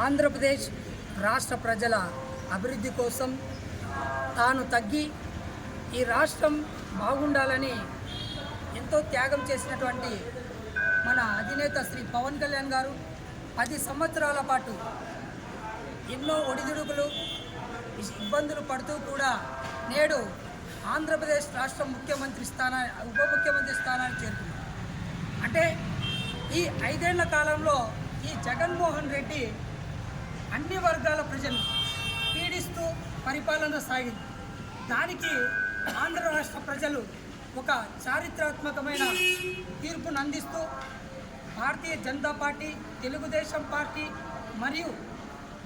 ఆంధ్రప్రదేశ్ రాష్ట్ర ప్రజల అభివృద్ధి కోసం తాను తగ్గి ఈ రాష్ట్రం బాగుండాలని ఎంతో త్యాగం చేసినటువంటి మన అధినేత శ్రీ పవన్ కళ్యాణ్ గారు 10 సంవత్సరాల పాటు ఎన్నో ఒడిదుడుకులు ఇబ్బందులు పడుతూ కూడా నేడు ఆంధ్రప్రదేశ్ రాష్ట్ర ముఖ్యమంత్రి ఉప ముఖ్యమంత్రి స్థానానికి చేరుకున్నారు. అంటే ఈ 5 ఏళ్ల కాలంలో ఈ జగన్మోహన్ రెడ్డి అన్ని వర్గాల ప్రజలు పీడిస్తూ పరిపాలన సాగింది. దానికి ఆంధ్ర రాష్ట్ర ప్రజలు ఒక చారిత్రాత్మకమైన తీర్పును అందిస్తూ భారతీయ జనతా పార్టీ, తెలుగుదేశం పార్టీ మరియు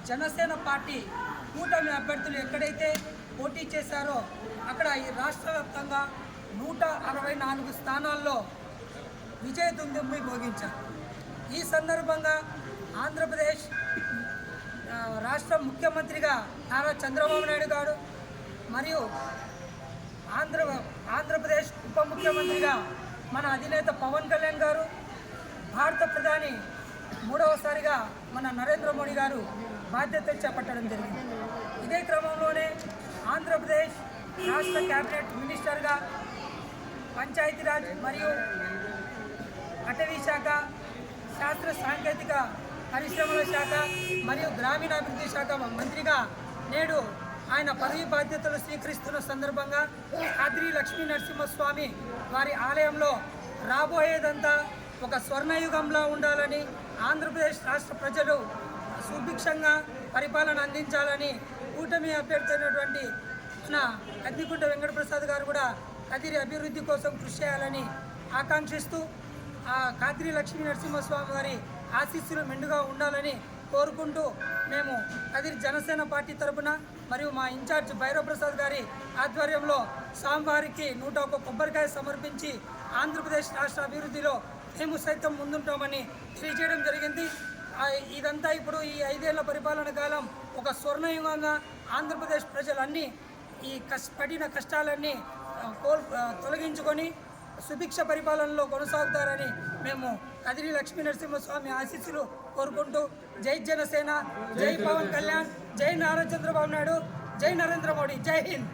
జనసేన పార్టీ కూటమి అభ్యర్థులు ఎక్కడైతే పోటీ చేశారో అక్కడ ఈ రాష్ట్ర వ్యాప్తంగా 164 స్థానాల్లో విజయదుందుభి మోగించారు. ఈ సందర్భంగా ఆంధ్రప్రదేశ్ రాష్ట్ర ముఖ్యమంత్రిగా నారా చంద్రబాబు నాయుడు గారు మరియు ఆంధ్రప్రదేశ్ ఉప ముఖ్యమంత్రిగా మన అధినేత పవన్ కళ్యాణ్ గారు, భారత ప్రధాని 3వసారిగా మన నరేంద్ర మోడీ గారు బాధ్యతలు చేపట్టడం జరిగింది. ఇదే క్రమంలోనే ఆంధ్రప్రదేశ్ రాష్ట్ర క్యాబినెట్ మినిస్టర్గా పంచాయతీరాజ్ మరియు అటవీ శాఖ, శాస్త్ర సాంకేతిక పరిశ్రమల శాఖ మరియు గ్రామీణాభివృద్ధి శాఖ మంత్రిగా నేడు ఆయన పదవి బాధ్యతలు స్వీకరిస్తున్న సందర్భంగా కాద్రి లక్ష్మీ నరసింహస్వామి వారి ఆలయంలో రాబోయేదంతా ఒక స్వర్ణయుగంలా ఉండాలని, ఆంధ్రప్రదేశ్ రాష్ట్ర ప్రజలు సుభిక్షంగా పరిపాలన అందించాలని కూటమి అభ్యర్థి అయినటువంటి మన కద్దికుంట వెంకటప్రసాద్ గారు కూడా కదిరి అభివృద్ధి కోసం కృషి చేయాలని ఆకాంక్షిస్తూ ఆ కాద్రి లక్ష్మీ నరసింహస్వామి వారి ఆశీస్సులు మెండుగా ఉండాలని కోరుకుంటూ మేము కదిరి జనసేన పార్టీ తరఫున మరియు మా ఇన్ఛార్జ్ భైరవ్ ప్రసాద్ గారి ఆధ్వర్యంలో స్వామివారికి 101 కొబ్బరికాయ సమర్పించి ఆంధ్రప్రదేశ్ రాష్ట్ర అభివృద్ధిలో మేము సైతం ముందుంటామని తెలియజేయడం జరిగింది. ఇదంతా ఇప్పుడు ఈ 5 ఏళ్ల పరిపాలన కాలం ఒక స్వర్ణయుగంగా ఆంధ్రప్రదేశ్ ప్రజలన్నీ ఈ పడిన కష్టాలన్నీ తొలగించుకొని సుభిక్ష పరిపాలనలో కొనసాగుతారని మేము కదిరి లక్ష్మీ నరసింహస్వామి ఆశీస్సులు కోరుకుంటూ జై జనసేన, జై పవన్ కళ్యాణ్, జై నారా చంద్రబాబు నాయుడు, జై నరేంద్ర మోడీ, జై హింద్.